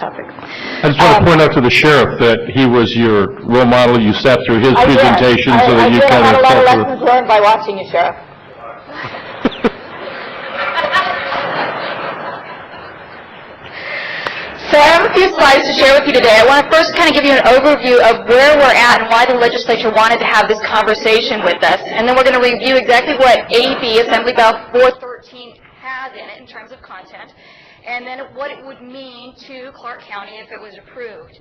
topic. I just want to point out to the sheriff that he was your role model. You sat through his presentation so that you kind I had a lot of of lessons learned by watching you, Sheriff. So I have a few slides to share with you today. I want to first kind of give you an overview of where we're at and why the legislature wanted to have this conversation with us. And then we're going to review exactly what AB, Assembly Bill 413, has in it in terms of content, and then what it would mean to Clark County if it was approved.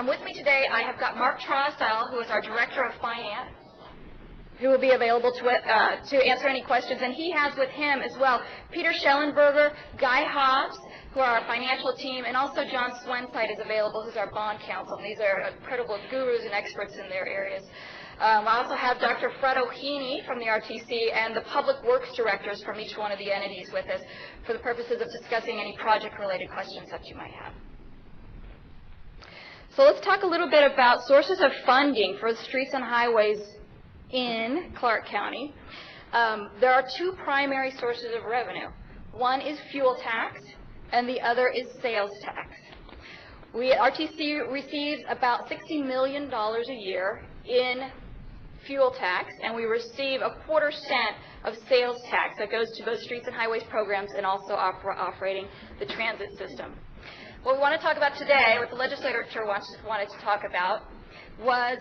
With me today, I have got Mark Trostyle, who is our Director of Finance, who will be available to answer any questions. And he has with him as well Peter Schellenberger, Guy Hobbs, who are our financial team, and also John Swenside is available, who's our bond counsel. And these are incredible gurus and experts in their areas. I also have Dr. Fred O'Heaney from the RTC and the public works directors from each one of the entities with us for the purposes of discussing any project-related questions that you might have. So let's talk a little bit about sources of funding for the streets and highways in Clark County. There are two primary sources of revenue. One is fuel tax, and the other is sales tax. RTC receives about $60 million a year in fuel tax, and we receive a 1/4 cent of sales tax that goes to both streets and highways programs and also operating the transit system. What we want to talk about today, what the legislature wanted to talk about, was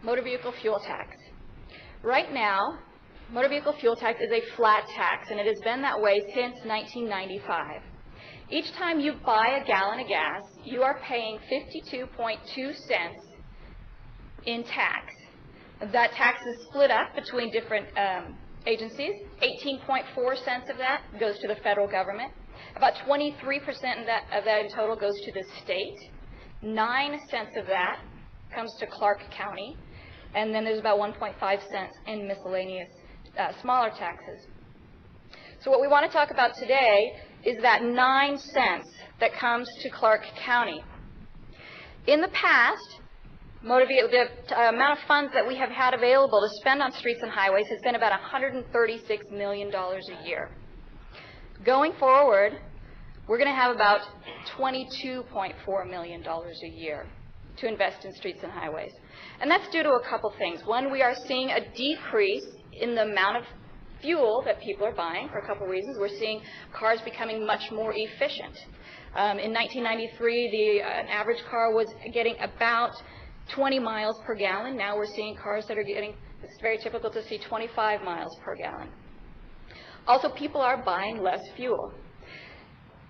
motor vehicle fuel tax. Right now, motor vehicle fuel tax is a flat tax, and it has been that way since 1995. Each time you buy a gallon of gas, you are paying 52.2 cents in tax. That tax is split up between different agencies. 18.4 cents of that goes to the federal government. About 23% of that in total goes to the state. 9 cents of that comes to Clark County. And then there's about 1.5 cents in miscellaneous smaller taxes. So what we want to talk about today is that 9 cents that comes to Clark County. In the past, the amount of funds that we have had available to spend on streets and highways has been about $136 million a year. Going forward, we're going to have about $22.4 million a year to invest in streets and highways. And that's due to a couple things. One, we are seeing a decrease in the amount of fuel that people are buying for a couple reasons. We're seeing cars becoming much more efficient. In 1993, an average car was getting about 20 miles per gallon. Now we're seeing cars that are getting, it's very typical to see 25 miles per gallon. Also, people are buying less fuel.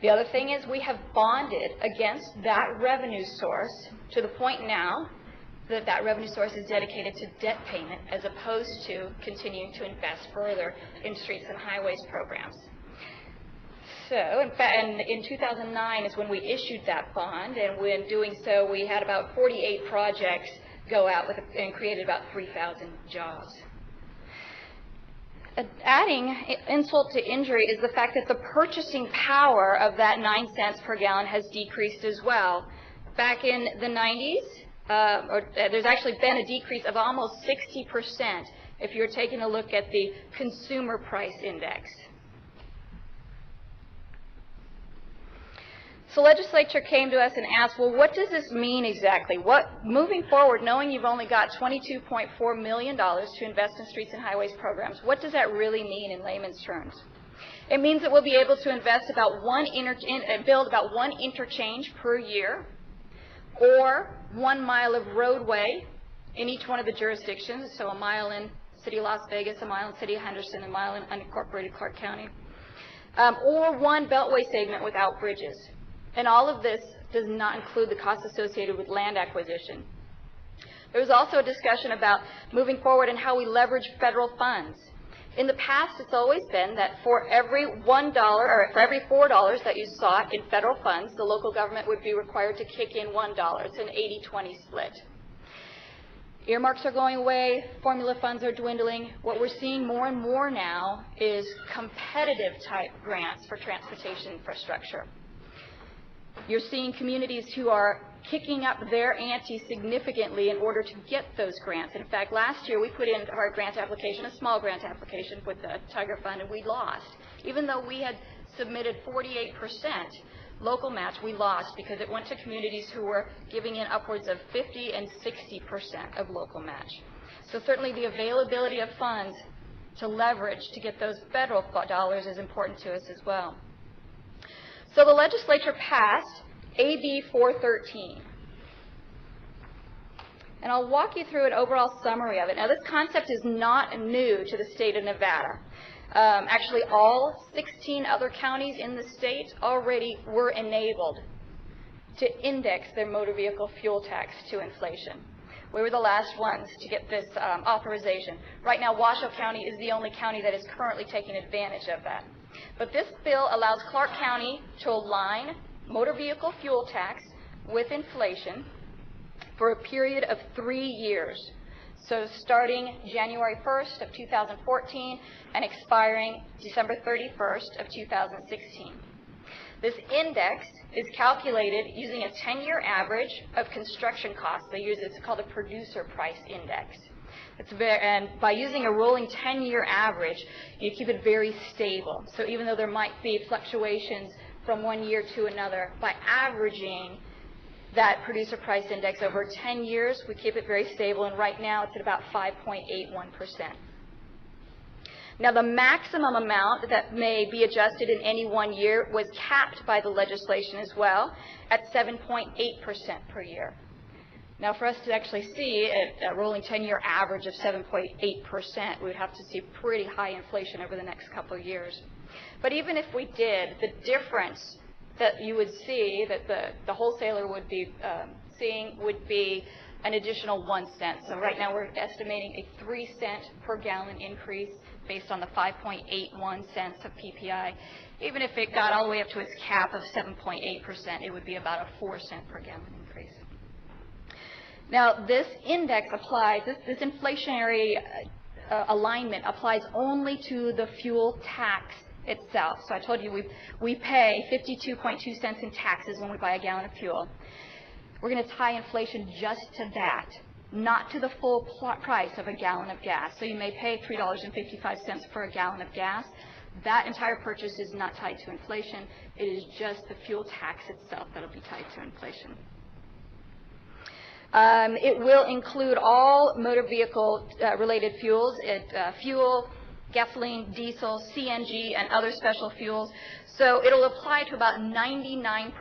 The other thing is we have bonded against that revenue source to the point now that revenue source is dedicated to debt payment as opposed to continuing to invest further in streets and highways programs. So, in fact, in 2009 is when we issued that bond, and when doing so, we had about 48 projects go out and created about 3,000 jobs. Adding insult to injury is the fact that the purchasing power of that 9 cents per gallon has decreased as well. Back in the 90s, there's actually been a decrease of almost 60% if you're taking a look at the consumer price index. So legislature came to us and asked, well, what does this mean exactly? Moving forward, knowing you've only got $22.4 million to invest in streets and highways programs, what does that really mean in layman's terms? It means that we'll be able to invest build about one interchange per year, or 1 mile of roadway in each one of the jurisdictions, so a mile in City of Las Vegas, a mile in City of Henderson, a mile in unincorporated Clark County, or one beltway segment without bridges. And all of this does not include the costs associated with land acquisition. There was also a discussion about moving forward and how we leverage federal funds. In the past, it's always been that for every $1 or for every $4 that you sought in federal funds, the local government would be required to kick in $1. It's an 80-20 split. Earmarks are going away, formula funds are dwindling. What we're seeing more and more now is competitive type grants for transportation infrastructure. You're seeing communities who are kicking up their ante significantly in order to get those grants. In fact, last year we put in our grant application, a small grant application with the Tiger Fund, and we lost. Even though we had submitted 48% local match we lost because it went to communities who were giving in upwards of 50 and 60% of local match. So certainly the availability of funds to leverage to get those federal dollars is important to us as well. So the legislature passed AB 413. And I'll walk you through an overall summary of it. Now, this concept is not new to the state of Nevada. Actually, all 16 other counties in the state already were enabled to index their motor vehicle fuel tax to inflation. We were the last ones to get this authorization. Right now, Washoe County is the only county that is currently taking advantage of that. But this bill allows Clark County to align motor vehicle fuel tax with inflation for a period of 3 years. So starting January 1st of 2014 and expiring December 31st of 2016. This index is calculated using a 10-year average of construction costs. They use it's called a producer price index. And by using a rolling 10-year average, you keep it very stable. So even though there might be fluctuations from one year to another, by averaging that producer price index over 10 years, we keep it very stable, and right now it's at about 5.81%. Now, the maximum amount that may be adjusted in any 1 year was capped by the legislation as well at 7.8% per year. Now, for us to actually see a rolling 10-year average of 7.8%, we would have to see pretty high inflation over the next couple of years. But even if we did, the difference that you would see, that the wholesaler would be seeing, would be an additional 1 cent. So right now we're estimating a 3-cent per gallon increase based on the 5.81 cents of PPI. Even if it got all the way up to its cap of 7.8%, it would be about a 4-cent per gallon increase. Now, this index applies, this inflationary alignment applies only to the fuel tax itself. So I told you we pay 52.2 cents in taxes when we buy a gallon of fuel. We're going to tie inflation just to that, not to the full price of a gallon of gas. So you may pay $3.55 for a gallon of gas. That entire purchase is not tied to inflation. It is just the fuel tax itself that will be tied to inflation. It will include all motor vehicle related fuels, fuel, gasoline, diesel, CNG, and other special fuels. So it'll apply to about 99%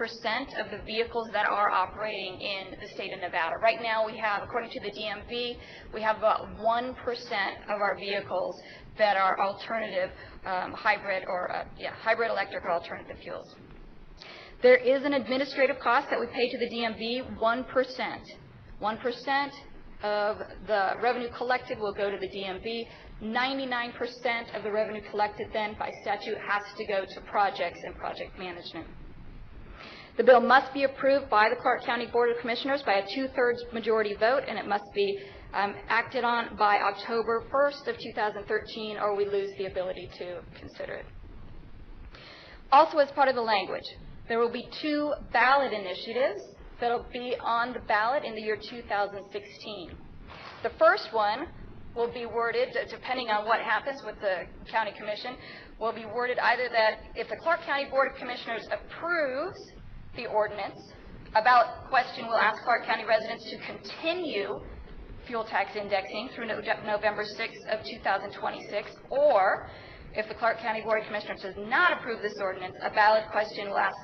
of the vehicles that are operating in the state of Nevada. Right now we have, according to the DMV, we have about 1% of our vehicles that are alternative hybrid or hybrid electric or alternative fuels. There is an administrative cost that we pay to the DMV, 1%. 1% of the revenue collected will go to the DMV. 99% of the revenue collected then by statute has to go to projects and project management. The bill must be approved by the Clark County Board of Commissioners by a 2/3 majority vote, and it must be acted on by October 1st of 2013, or we lose the ability to consider it. Also, as part of the language, there will be 2 ballot initiatives that will be on the ballot in the year 2016. The first one will be worded, depending on what happens with the county commission, will be worded either that if the Clark County Board of Commissioners approves the ordinance, a ballot question will ask Clark County residents to continue fuel tax indexing through November 6th of 2026, or if the Clark County Board of Commissioners does not approve this ordinance, a ballot question will ask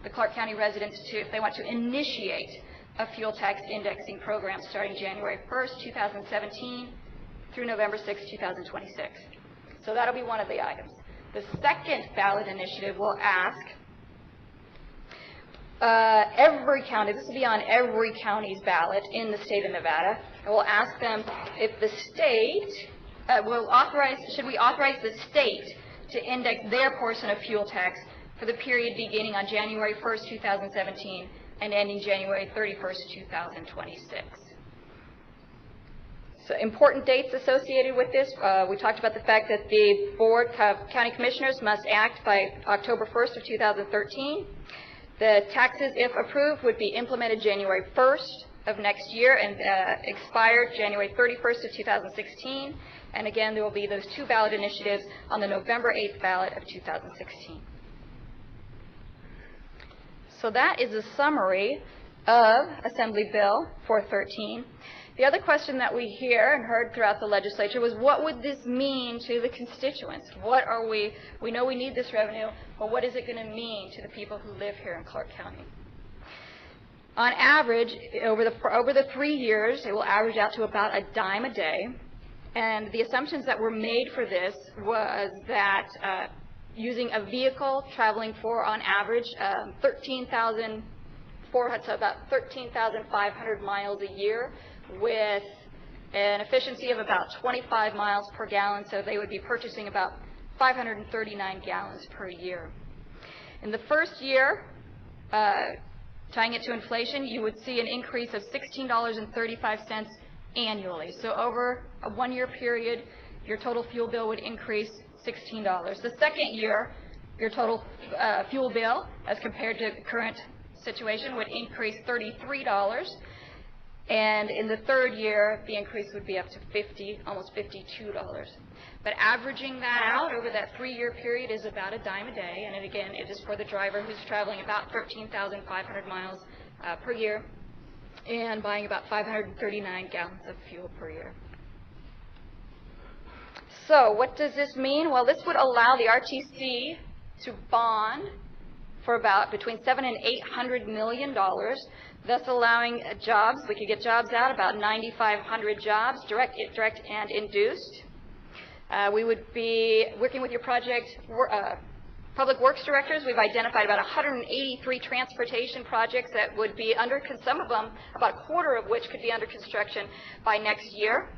the Clark County residents to, if they want to initiate a fuel tax indexing program starting January 1st, 2017 through November 6th, 2026. So that'll be one of the items. The second ballot initiative will ask every county, this will be on every county's ballot in the state of Nevada, and we'll ask them if the state should we authorize the state to index their portion of fuel tax for the period beginning on January 1st, 2017 and ending January 31st, 2026. So important dates associated with this, we talked about the fact that the Board of County Commissioners must act by October 1st of 2013. The taxes, if approved, would be implemented January 1st of next year and expire January 31st of 2016. And again, there will be those 2 ballot initiatives on the November 8th ballot of 2016. So that is a summary of Assembly Bill 413. The other question that we hear and heard throughout the legislature was, what would this mean to the constituents? We know we need this revenue, but what is it going to mean to the people who live here in Clark County? On average, over the 3 years, it will average out to about a dime a day. And the assumptions that were made for this was that using a vehicle traveling for, on average, 13,400, so about 13,500 miles a year, with an efficiency of about 25 miles per gallon, so they would be purchasing about 539 gallons per year. In the first year, tying it to inflation, you would see an increase of $16.35 annually. So over a 1-year period, your total fuel bill would increase $16. The second year, your total fuel bill, as compared to the current situation, would increase $33. And in the third year, the increase would be up to almost $52. But averaging that out over that 3-year period is about a dime a day. And again, it is for the driver who's traveling about 13,500 miles per year and buying about 539 gallons of fuel per year. So what does this mean? Well, this would allow the RTC to bond for about between $700 and $800 million, thus allowing jobs. We could get jobs out, about 9,500 jobs, direct and induced. We would be working with your public works directors. We've identified about 183 transportation projects that would be some of them, about a quarter of which could be under construction by next year.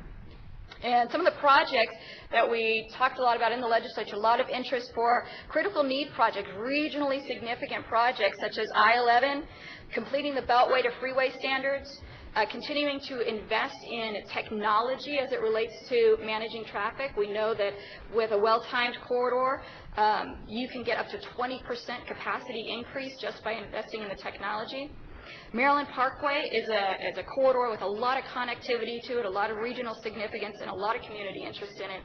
And some of the projects that we talked a lot about in the legislature, a lot of interest for critical need projects, regionally significant projects such as I-11, completing the Beltway to freeway standards, continuing to invest in technology as it relates to managing traffic. We know that with a well-timed corridor, you can get up to 20% capacity increase just by investing in the technology. Maryland Parkway is a corridor with a lot of connectivity to it, a lot of regional significance, and a lot of community interest in it,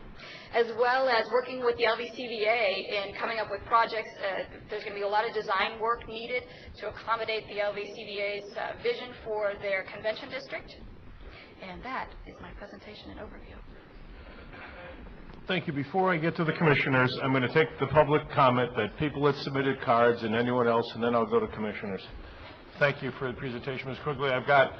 as well as working with the LVCVA in coming up with projects. There's going to be a lot of design work needed to accommodate the LVCVA's vision for their convention district. And that is my presentation and overview. Thank you. Before I get to the commissioners, I'm going to take the public comment that people that submitted cards and anyone else, and then I'll go to commissioners. Thank you for the presentation, Ms. Quigley. I've got